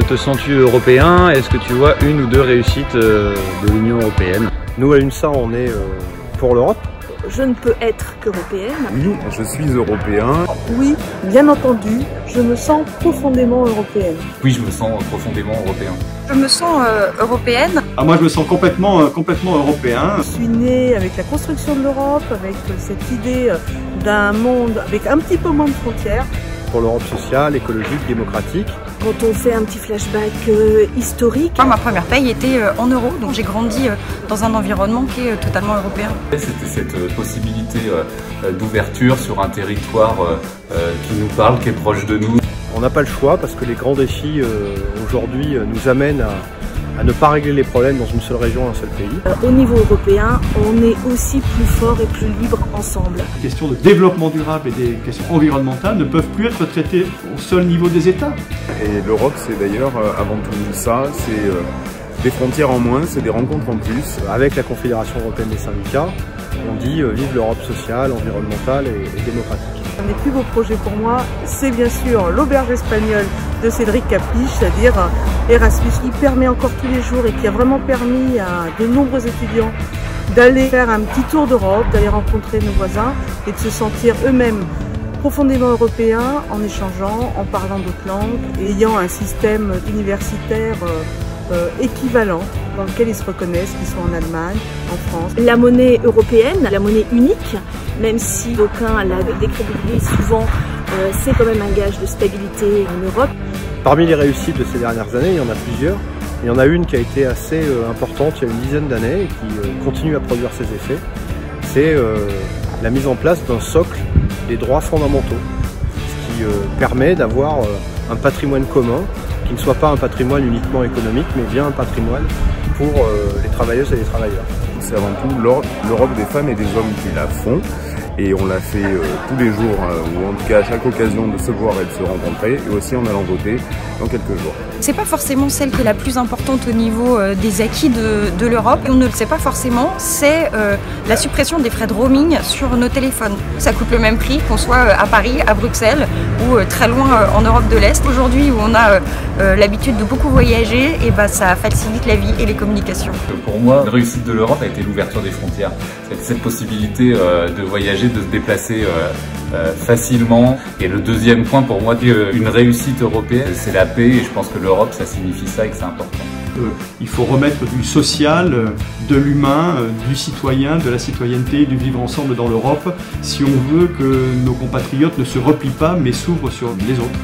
Te sens-tu européen? Est-ce que tu vois une ou deux réussites de l'Union européenne? Nous à l'UNSA, on est pour l'Europe. Je ne peux être qu'européenne. Oui, je suis européen. Oui, bien entendu, je me sens profondément européenne. Oui, je me sens profondément européen. Je me sens européenne. Ah, moi, je me sens complètement européen. Je suis née avec la construction de l'Europe, avec cette idée d'un monde avec un petit peu moins de frontières. Pour l'Europe sociale, écologique, démocratique. Quand on fait un petit flashback historique. Moi, ma première paye était en euros, donc j'ai grandi dans un environnement qui est totalement européen. C'était cette possibilité d'ouverture sur un territoire qui nous parle, qui est proche de nous. On n'a pas le choix parce que les grands défis aujourd'hui nous amènent à ne pas régler les problèmes dans une seule région, un seul pays. Au niveau européen, on est aussi plus fort et plus libre ensemble. Les questions de développement durable et des questions environnementales ne peuvent plus être traitées au seul niveau des États. Et l'Europe, c'est d'ailleurs avant tout ça, c'est des frontières en moins, c'est des rencontres en plus. Avec la Confédération européenne des syndicats, on dit vive l'Europe sociale, environnementale et démocratique. Un des plus beaux projets pour moi, c'est bien sûr l'auberge espagnole de Cédric Capiche, c'est-à-dire Erasmus, qui permet encore tous les jours et qui a vraiment permis à de nombreux étudiants d'aller faire un petit tour d'Europe, d'aller rencontrer nos voisins et de se sentir eux-mêmes profondément européens en échangeant, en parlant d'autres langues et ayant un système universitaire équivalent dans lequel ils se reconnaissent, qu'ils soient en Allemagne, en France. La monnaie européenne, la monnaie unique, même si d'aucuns la décrédibilisent souvent, c'est quand même un gage de stabilité en Europe. Parmi les réussites de ces dernières années, il y en a plusieurs. Il y en a une qui a été assez importante il y a une dizaine d'années et qui continue à produire ses effets. C'est la mise en place d'un socle des droits fondamentaux, ce qui permet d'avoir un patrimoine commun qui ne soit pas un patrimoine uniquement économique, mais bien un patrimoine pour les travailleuses et les travailleurs. C'est avant tout l'Europe des femmes et des hommes qui la font. Et on l'a fait tous les jours, ou en tout cas à chaque occasion de se voir et de se rencontrer, et aussi en allant voter dans quelques jours. C'est pas forcément celle qui est la plus importante au niveau des acquis de l'Europe. On ne le sait pas forcément, c'est la suppression des frais de roaming sur nos téléphones. Ça coûte le même prix qu'on soit à Paris, à Bruxelles ou très loin en Europe de l'Est. Aujourd'hui où on a l'habitude de beaucoup voyager, et ça facilite la vie et les communications. Pour moi, la réussite de l'Europe a été l'ouverture des frontières. Cette possibilité de voyager, de se déplacer facilement. Et le deuxième point pour moi, une réussite européenne, c'est la paix, et je pense que l'Europe, ça signifie ça et que c'est important. Il faut remettre du social, de l'humain, du citoyen, de la citoyenneté, du vivre ensemble dans l'Europe, si on veut que nos compatriotes ne se replient pas mais s'ouvrent sur les autres.